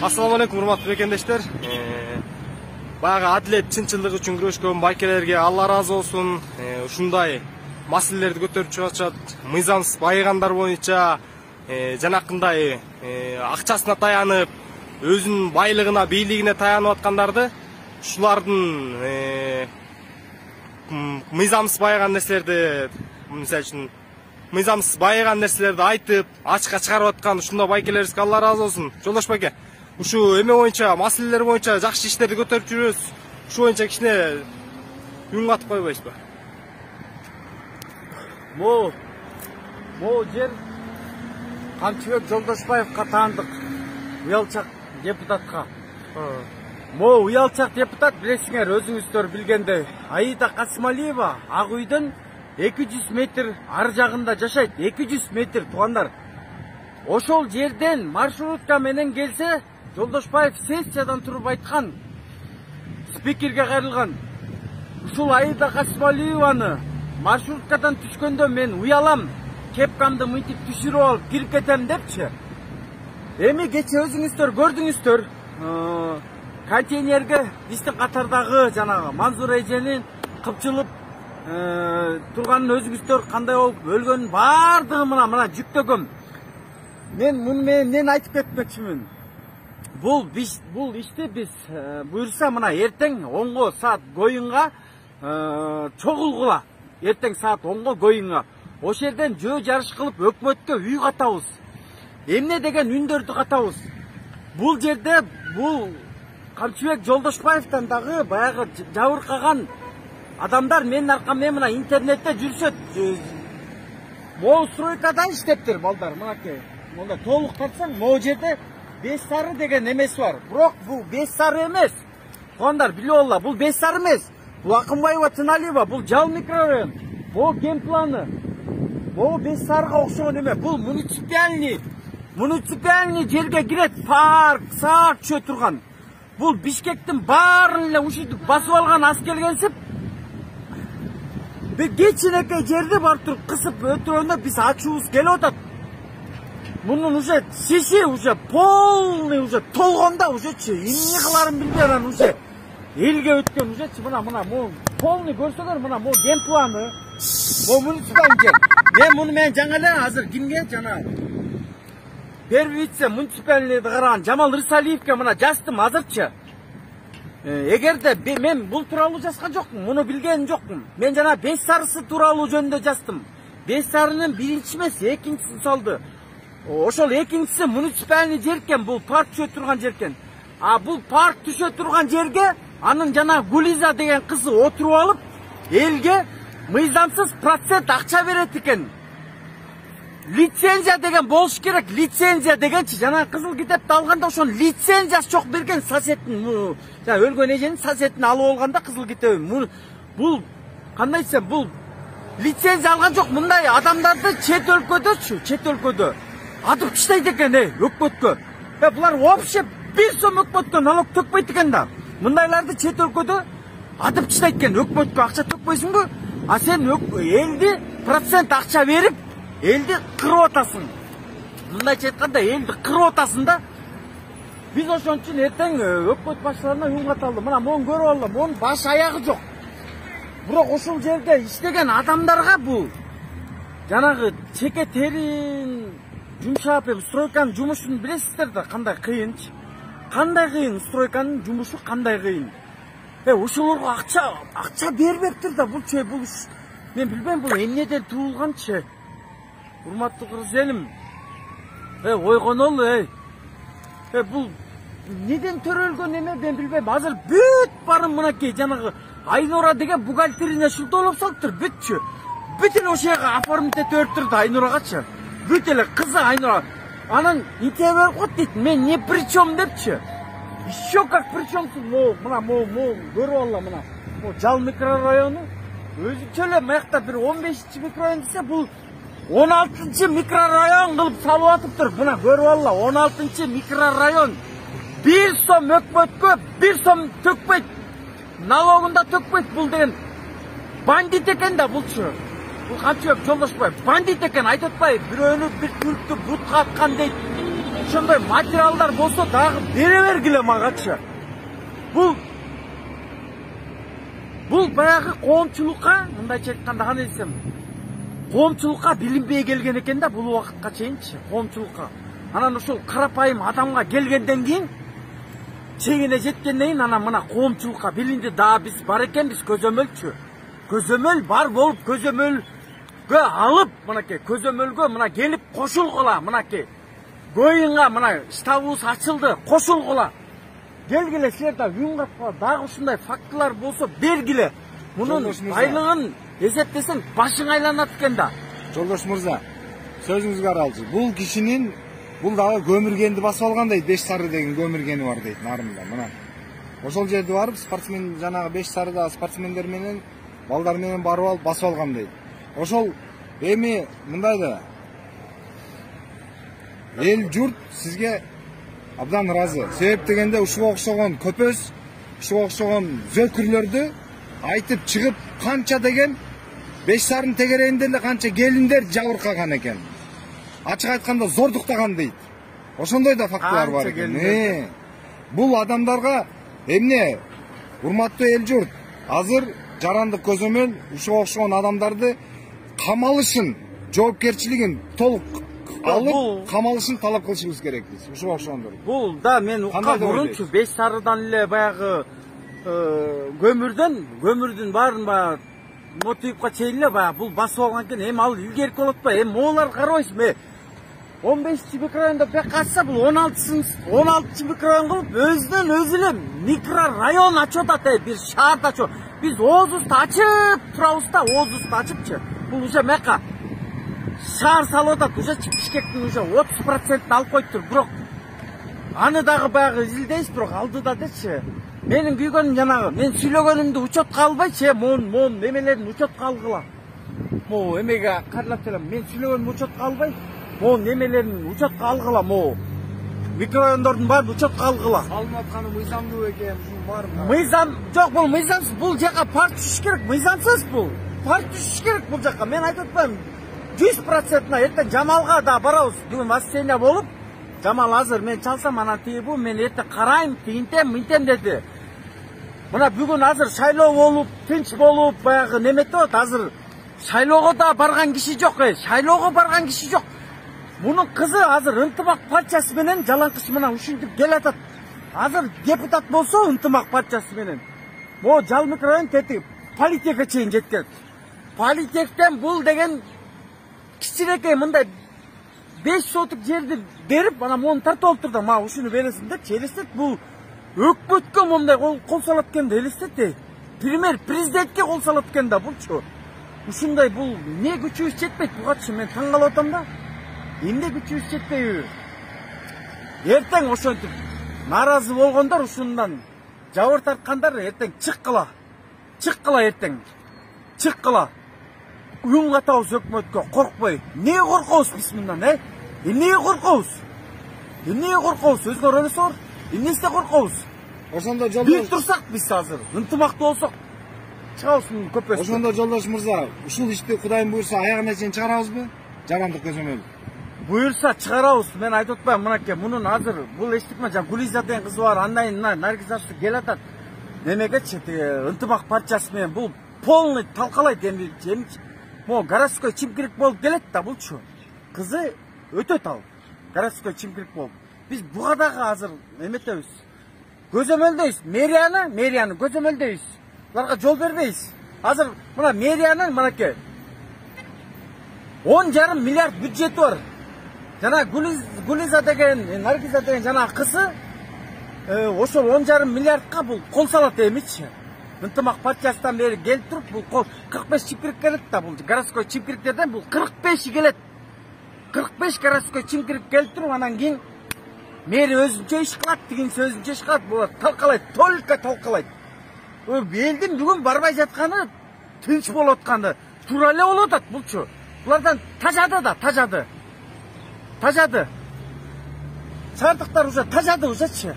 Assalamu алейкум, урматтуу бекендештер. Баягы адилет чынчылдык үчүн күрөшкөн байкелерге Алла разы болсун. Ушундай маселелерди көтөрүп чыгачат. Мыйзамсыз байыгандар боюнча жанакындай акчасына таянып, өзүнүн байлыгына, бийлигине таянып аткандарды, ушулардын мыйзамсыз байыган нерселерди, мисалы үчүн мыйзамсыз байыган нерселерди айтып, ачыкка чыгарып аткан ушундай байкелерибизге Алла разы болсун. Жолдош байке, ушу эме боюнча, маселелер боюнча жакшы иштерди көтөрүп жүрөбүз. Ушу боюнча кичине үн катып койбойсузбу? Могу жер Камчыбек Жолдошбаевка таандык, уялчак депутатка. Могу уялчак депутат, билесиңер, өзүңүздөр билгендей, Аида Касымалиева Ак үйдөн 200 метр ар жагында жашайт. 200 метр, туугандар. Ошол жерден маршрутка менен келсе, Жолдошбаев сессиядан туруп айткан, спикерге кайрылган. Ушул Аида Касымалиеваны маршруткадан түшкөндө мен уялам, кепкамды мынтип түшүрүп алып кирип кетем депчи. Эми кече өзүңүздөр көрдүңүздөр, контейнерге биздин катардагы жанагы Манзура эженин кыпчылып турганын өзүңүздөр кандай болуп өлгөнүн баардыгы мына жүктөгөм. Мен муну менен айтып кетмекчимин. Бул ишти биз буйрса мына эртең 10 саат гоюнга чогулгула. Эртең саат 10 гоюнга. Ошол жерден жөө жарыш кылып өкмөткө үй катабыз. Эмне деген үндөрдү катабыз. Бул жерде бул Камчыбек Жолдошбаевтан дагы баягы жабыркаган адамдар менин аркамда мына интернетте жүрсөт. Могу стройкада иштептир балдар, мынакей. Монда толук тартсаң, могу жерде 5 сары деген эмеси бар. Бирок бул 5 сары эмес. Туугандар, билип алла, бул 5 сары эмес. Бул Акынбаева Тыналиева, бул Жал микрорайон. Бул генпланы. Бул 5 сарыга окшогон эме. Бул муниципальный жерге кирет, парк, саак чөө турган. Бул Бишкектин баарын эле ушинтип басып алган аскергенсип, бир кичинекей жерди барып туруп кысып өтүргөндө биз ачуубуз келип атат. Мунун уже шиши уже полный уже толгондо ужечи эмне кыларын билбей анан уже элге өткөн ужечи мына полный көрсөңөр мына могу генпланы, могу муниципальный жер. Мен муну менен жаңа эле азыр кимге жана первый вице муниципальныйды караган Жамал Рысалиевке мына жаздым азырчы. Эгерде мен бул тууралуу жазган жокмун, муну билген жокмун. Мен жана 5 сарысы тууралуу жөнүндө жаздым. 5 сарынын биринчи эмес, экинчисин салды. Ошол экинчиси муниципальный жер экен, бул парк түшө турган жер экен. А бул парк түшө турган жерге анын жана Гулиза деген кызы отуруп алып, элге мыйзамсыз процент акча берет экен. Лицензия деген болуш керек, лицензия дегенчи жана кызыл китепти алганда ошонун лицензиясы жок берген сосеттин, жана өлгөн эженин сосеттин алып алганда кызыл китеби. Бул кандай десем, бул лицензия алган жок. Мындай адамдарды чет өлкөдө атып таштайт экен, өкмөткө. Булар вообще бир сом өкмөткө налог төкпөйт экен да. Мындайларды чет өлкөдө атып таштайт экен, өкмөткө акча төкпөйсүңбү? А сен элди процент акча берип элди кырып атасың. Мындайча айтканда элди кырып атасың да. Биз ошон үчүн эртең өкмөт башчыларына үн каталы. Мына мону көрүп алла, монун баш аягы жок. Бирок ошол жерде иштеген адамдарга бул жанагы чеке терин жумшап стройканын жумушун билесиздер да, кандай кыйынчы. Кандай кыйын стройканын жумушу, кандай кыйын. Ошолорго акча бербептир да бул чөй, бул мен билбейм бул эмнеден туулганчы. Урматтуу кыргыз элим, ойгонолу, бул неден төрөлгөн эме мен билбейм. Азыр бүт барын мынакей жанагы Айнура деген бухгалтерине шултолоп салыптыр, бүтчү. Бүт эле ошол жерге оформить этип өттүр да Айнурагачы. Бүт эле кызы Айнура. Анан ите берип коет дейт, мен не причем депчи. Еще как причемсуз, мына көрүп алла, мына Жал микрорайону өзүнчө эле маякта бир 15-чи микрорайон десе, бул 16-чы микрорайон кылып салып атыптыр. Мына көрүп алла, 16-чы микрорайон. 1 сом өкмөткө 1 сом төкпөйт. Налогунда төкпөйт. Бул деген бандит экен да булчу. Бул Камчыбек Жолдошбаев бандит экен, айтып атпайбы? Бирөөнү бир түрктү бутка аткан дейт. ошондой материалдар болсо дагы бере бергиле магачы. Бул баягы коомчулукка, мындайча айтканда кандай десем, коомчулукка билинбей келген экен да бул убакытка чейинчи, коомчулукка. Анан ошол карапайым адамга келгенден кийин, чегине жеткенден кийин анан мына коомчулукка билинди да биз бар экенбиз көзөмөлчү. Көзөмөл бар болуп, көзөмөлгө алып, мынакей көзөмөлгө мына келип кошулгула, мынакей. Гоюнга мына штабыбыз ачылды, кошулгула. Келгиле силер да үн каткыла, дагы ушундай фактылар болсо бергиле. Мунун байлыгын эсептесең башың айланат экен да. Жолдош мырза, сөзүңүзгө аралчы. Бул кишинин бул дагы көмүргенди басып алган дейт, 5 сары деген көмүргени бар дейт нарында. Мына. Ошол жерде барып спортсмен жанагы 5 сарыда спортсмендер менен, балдар менен барып алып басып алган дейт. Ошол эми мындай да эл журт сизге абдан ыраазы. Себеп дегенде ушуга окшогон көпөс, ушуга окшогон зөкүрлөрдү айтып чыгып канча деген 5 сарын тегерегинде эле канча келиндер жабыркаган экен. Ачык айтканда зордуктаган дейт. Ошондой да фактылар бар экен. Бул адамдарга эмне? Урматтуу эл журт, азыр жарандык көзөмөл ушуга окшогон адамдарды камалышын, жоопкерчилигин толук алып, камалышын талап кылышыбыз керек биз. Ушуга окшогондор. Бул да мен уккан мурунчу 5 сарыдан эле баягы көмүрдүн баарын баягы мотивка чейин эле баягы бул басып алган экен. Эми ал илгерки болот атпайбы? Эми могулар карабайсызбы? 15-чи микрорайондо бек катса бул 16-чы микрорайон кылып өзүнөн өзү эле микрорайон ачып атат, бир шаарды ачып. Биз оозубузду ачып турабыз да, оозубузду ачыпчы. Бул уже мека шаар салып атат, уже Бишкектин уже 30% алып коюптур. Бирок аны дагы баягы изилдейбиз, бирок алдыда дечи. Менин күйгөнүм жанагы, мен сүйлөгөнүмдү учетко албайчы, мон немелерин учетко алгыла. Мо эмеге карлап келем, мен сүйлөгөнүмдү учетко албай, мон немелерин учетко алгыла, мо микрорайондордун баарын учетко алгыла. Салынып атканы мыйзамдуу экен, ушул баарына. Мыйзам жок, бул мыйзамсыз, бул жака парк түшүш керек, мыйзамсыз бул. Парк түшүш керек бул жака. Мен айтып атпаймынбы? 100%на эртең Жамалга да барабыз. Бүгүн воскресенье болуп, Жамал азыр мен чалсам анан тиги бу, мен эртең карайм, тигинтем, мынтем деди. Мына бүгүн азыр шайлоо болуп, тынч болуп, баягы неметип атат. Азыр шайлоого да барган киши жок, шайлоого барган киши жок. Мунун кызы азыр Ынтымак партиясы менен жалаңкыш менен ушинтип келатат. Азыр депутат болсо Ынтымак партиясы менен. Бу Жал микрорайон тетиги политехке чейин жеткен. Политехтен бул деген кичинекей мындай 5 сотук жерди берип, ана мону тартып алыптыр да, мага ушуну бересиң деп элестет. Бул өкмөткө мындай кол салат экен да, элестет. Президентке кол салат экен да булчу. Ушундай бул не күчүбүз жетпейт бугачы, мен таң калып атам да. Эмне күчүбүз жетпейби? Эртең ошентип наразы болгондор, ушундан жабыр тарткандар эртең чыккыла эртең. Чыккыла. Үн катабыз өкмөткө, коркпой. Эмнеге коркобуз биз мындан, Эмнеге коркобуз? Өзгөрө эле сор. Эмнесине коркобуз? Ошондо жолдош, бийик турсак биз азыр, ынтымактуу болсок чыгабыз мунун көпөсүнө. Ошондо жолдош мырза, ушул ишти Кудайым буйрса аягына чейин чыгарабызбы? Жарандык көзөмөл. Буйрса чыгарабыз. Мен айтып атпаймынбы, мынакей мунун азыр бул эчтикме, жана Гулиза деген кызы бар, андайын Наргизашты келатат. Немегечи Ынтымак партиясы менен бул полный талкалайт эми. Мо городской чимкирик болуп келет да булчу. Кызы өтө тал. Городской чимкирик болуп. Биз буга дагы азыр эметебиз. Көзөмөлдөйбүз. Мэрияны көзөмөлдөйбүз. Буларга жол бербейбиз. Азыр мына мэриянын мынакей 10,5 миллиард бюджети бар. Жана Гулиза деген, Наргиза деген жана кызы ошол 10,5 миллиардка бул кол салат эмичи. Ынтымак партиясынан бери келип туруп, бул 45 чимкирик келет да, бул городской чимкириктерден бул 45 келет. 45 городской чимкирик келип туруп, анан кийин мэри өзүнчө иш кылат, тигинси өзүнчө иш кылат, булар талкалайт, только талкалайт. Элдин бүгүн барбай жатканы, тынч болуп атканы туура эле болуп атат булчу. Булардан тажады. Шаардыктар уже тажады, ужечи.